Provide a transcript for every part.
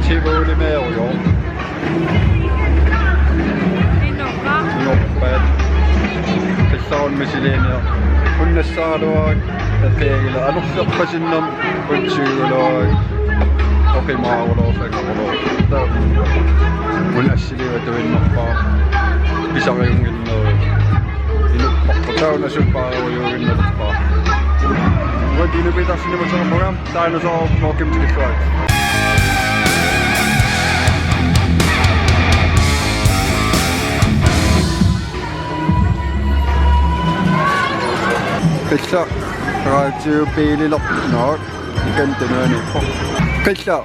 Tivoli-Merjo. Noppeet. Tässä on Missilenia. Unnessaaloa ja teillä. Alussappasinnan kutsuuloa. Kokimaauloa sekä oloa. Unnessiliöitä vinnappaa. Pisarajunginnoa. Innuppakko täynnä sympaa ojunginnoppaa. Voitiin nyt pitää sinne, mutta se on program. Täynnä saa nokimisikin suojaa. Pizza. Radio bilen op. Nou, je kent het nu niet. Pizza.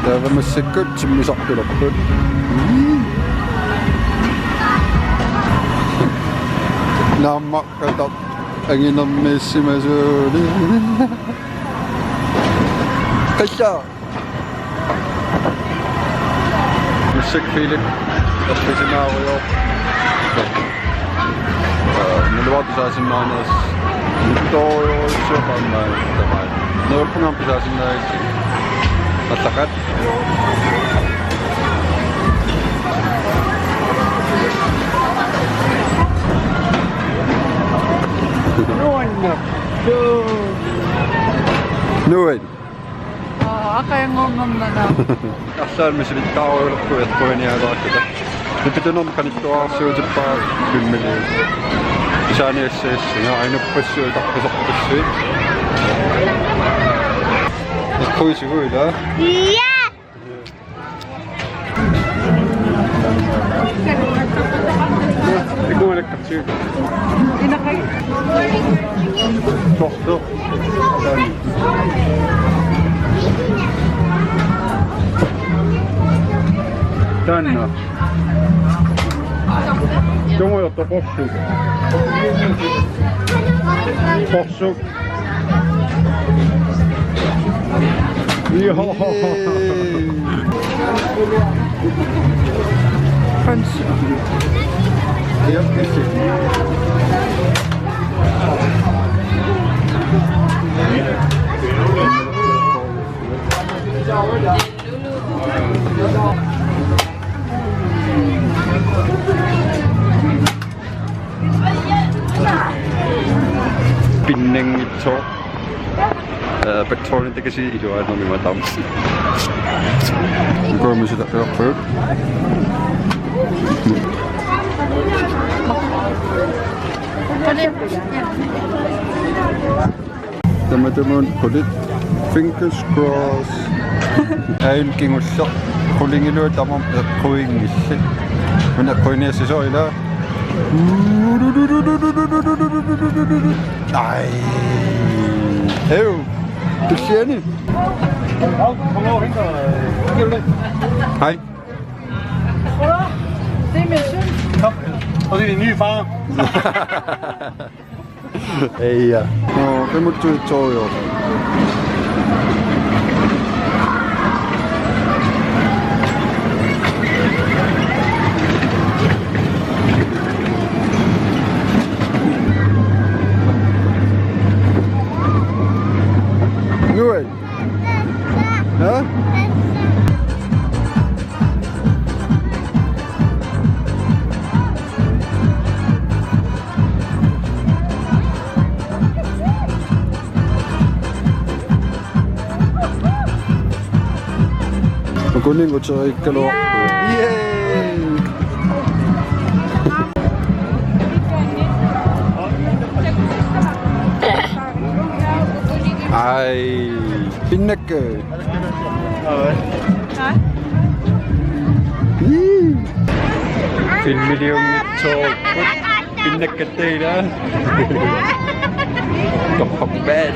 Daar hebben we een kutje mee zakken op. Nou, mag dat. En je dan missie met zo. Pizza! Muziekfeeling, dat is een nou op. Maar de water zijn dan als een tooi zo van mij. Nou, ik kan pizza zien dat is lekker. Nooit. Kayak ngomong na lang. Tässä on sitten tauoiluttu, että voi niin ajatella. Ne pitää nomkan itse asioita paar kymmeniä. Isä niissä ja aina pessyä tappasa pessyä. Das kuisi hyvä. Ja! Ik moet lekker zien. Toch. Tänne. Jongen jotta possu. Possu. Joo. Frans. Ja, kysy. Binding ito. Petrolin ito kasi ito ay nung mga tams. Ikaw mo siya tapos. Teman-teman, kulit fingers crossed. Ayun kingusak. Kuling ilo tamam kuing isi. Mana kuingnya sesuai lah. Ay. Ew. Kesian ni. Hej. Det er mission. Og det er en ny far. Iya. Oh, kamu cuy yo. Nuoi. Hah? Kuning ko coy kalau. Yeay. Ay, pinneke. Filmilium ito. Pinneke tayo. Kapapel.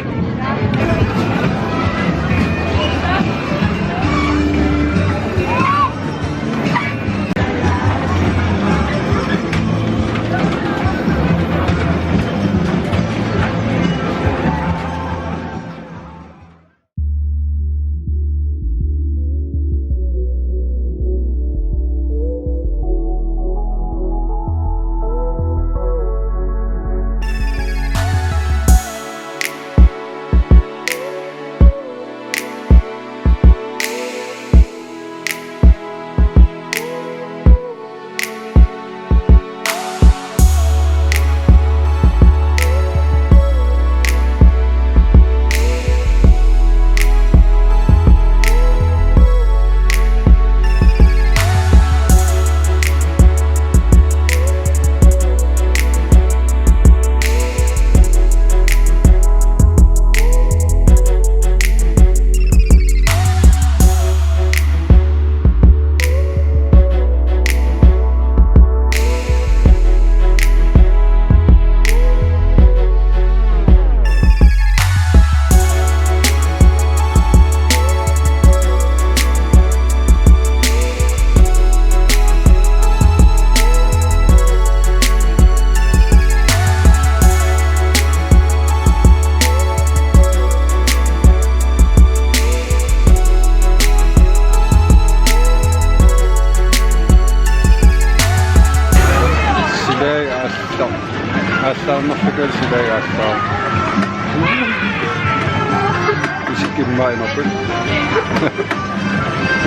kimmaimaput.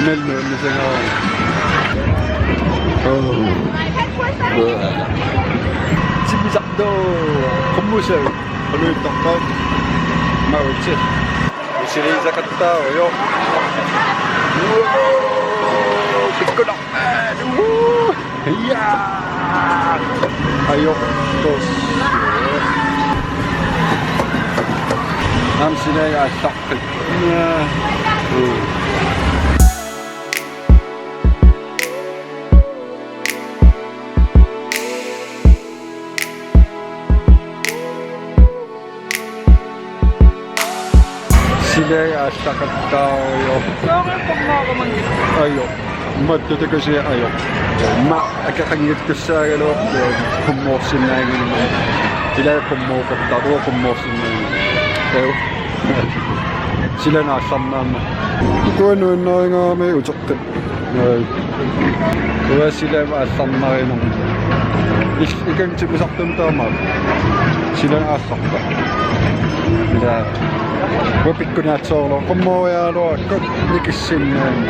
Melnuunni sengaa. Simisaqdo qummusau qaluittaqqaat mauitsit. Isirisaqattaa jo. Pikkunaqmaan. Hiyaa. Ajortos. Amsinai aallaqqit. Silay aallaqqattaa jo. Soqel qummoqaman. Ayo. Mattutikusi ayo. Ma akaqangitkussaagaluq qummoorsinnaagilma. Ilaa qummoqattaruq qummoorsinnaagilma. Ew. Silana aallarnaamma. Kuanuinnaringaami uteqqit. Uwa silama aallarnarinum. Ikangtipisartum taamaa. Silana aallarpa. Ila wapikkunaatsoorlo qummooriaaluaqqa nikissinnaami.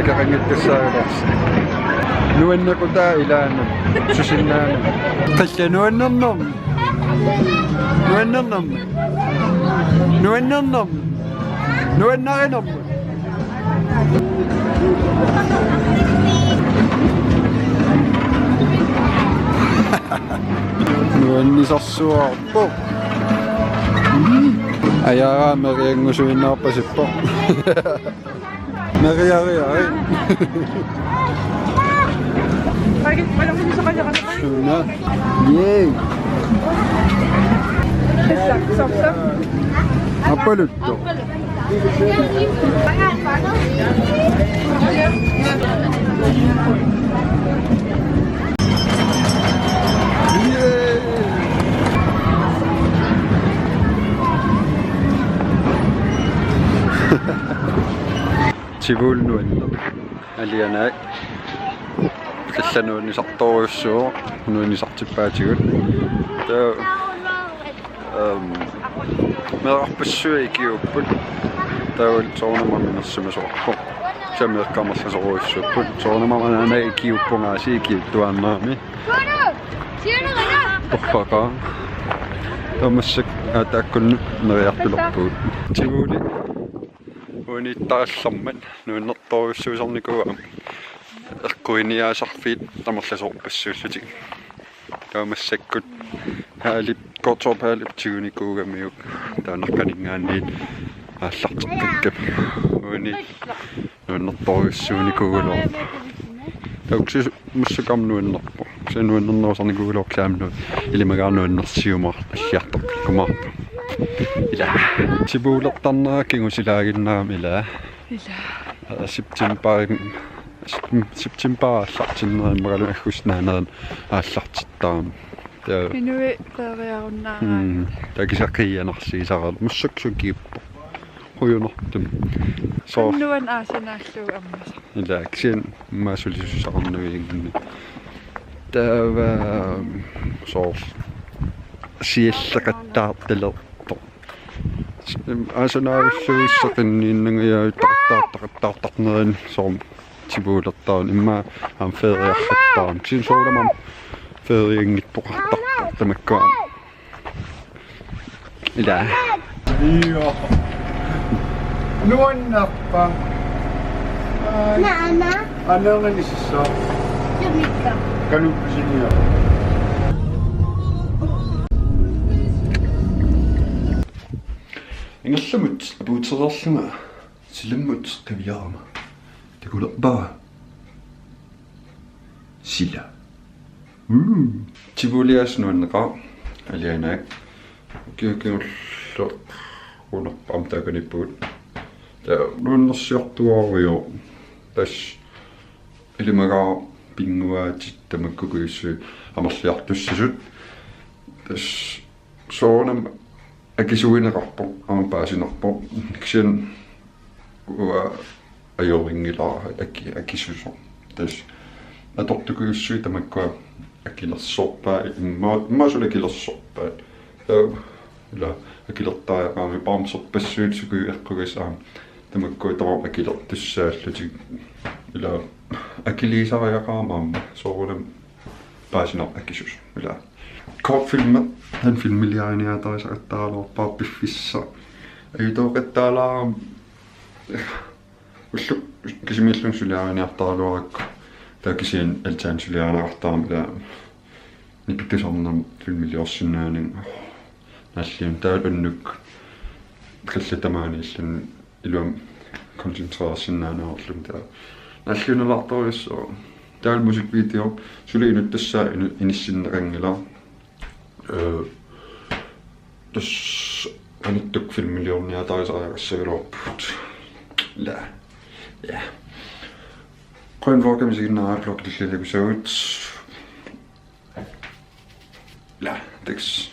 Akaqangitkussaagaluq. Nuannaqutaa ilaanam. Susinnaanam. Qallanuannarnam. Nuannarnam. Nuannarnam. Nuannarinam. Nuannisarsuarpo. Ajaraa meriangusuinnaarpasippo. Meriariari. Walang hindi sa kanya ka Suna. Yay! Stop. Apalutto. Sivulnuanno. Alianaak. Qallanuunnisartorussuu nuunnisartippaatigut. Meerarpussui ikiupput. Taul soornamamminnersumasorpo. Sameerqamarlasoruissupput. Soornamamanaana ikiuppungaasi ikiuttuannaami. Torraqaa. Tamassak aataakkunnu neriartulorpuut. Sivuli. Uuniittarallarmat nuunnertoruissuusarnikuam. Erkuiniaasarfiit tamarlasorpassuullutik. Taamassakut haalip kortorp haalip tigunikuugamiuk taanarkaningaanniit aallarteqqakkap uuni nuunnertoruissuunikuulor tauksi mussukam nuunnerpo se nuunnernoosarnikuulorklaamnu ilimagaarnuunnersiumar alliartorpikkumaarpa ila sibuulertarnerakingusilaaginnaram ila September allartinnerimagalu agusnaaneren aallartittaam. Minui taariarunnaa. Takisaqianarsiisarlu mussuksukiippo. Hujunortum. So. Nuan aasinaallu ammas. Ila kisen maasulisussarnuiginni. Tava so siellaqattaartalerto. Aasunaavissuissaqinniinnangiaa taqattaartaqattaartarnerin soom tibuulertaan imma am feriarrattaan sin soodamam feriingittoqartartar tamakkaam ila Joo. Nuannappa. Nana. Ananganisissa. Jumikka. Kanuppisinia. Ingallamut apuutserarlunga silammut qaviarama takulerpaa sila tibuliasnuanneqa alianaak kiukiullu unerpaam takanippuut ta nuunnersiartuaruyo tas ilimagaa pinguaatit tamakkukuissuu amerliartussasut tas soonam akisuineqarpo ampaasinarpo kisen uа ajoringilaa akisuso tas atortukuussui tamakkua akilersorpaa imma sulekilersorpaa ila акилертариақаами пармсорпассуутсукуиэққугасаа тамаккуи таварма акилертуссааллути ила акилисариақаамаама соорунам паасинер акисус ила kortfilmer han filmiliaaniatarisaqattaarluarpaa piffissa ayutooqattaalaam ullu kisimillun suliaaniartaaluarakku taakisiin altaan suliaanaartaam ila nikittusornam filmiliorsinnaanin nallium taalpannuk qallatamaani illun iluam konsentraassinnaanaorlum taa nalliunalartoriussoo taal musikvideo suliinut tassaa inissinneqangila dus anittuk filmiliorniatarisaqassagilorput la ja quen vorkamisiginnaarplok tillilikusavut la teks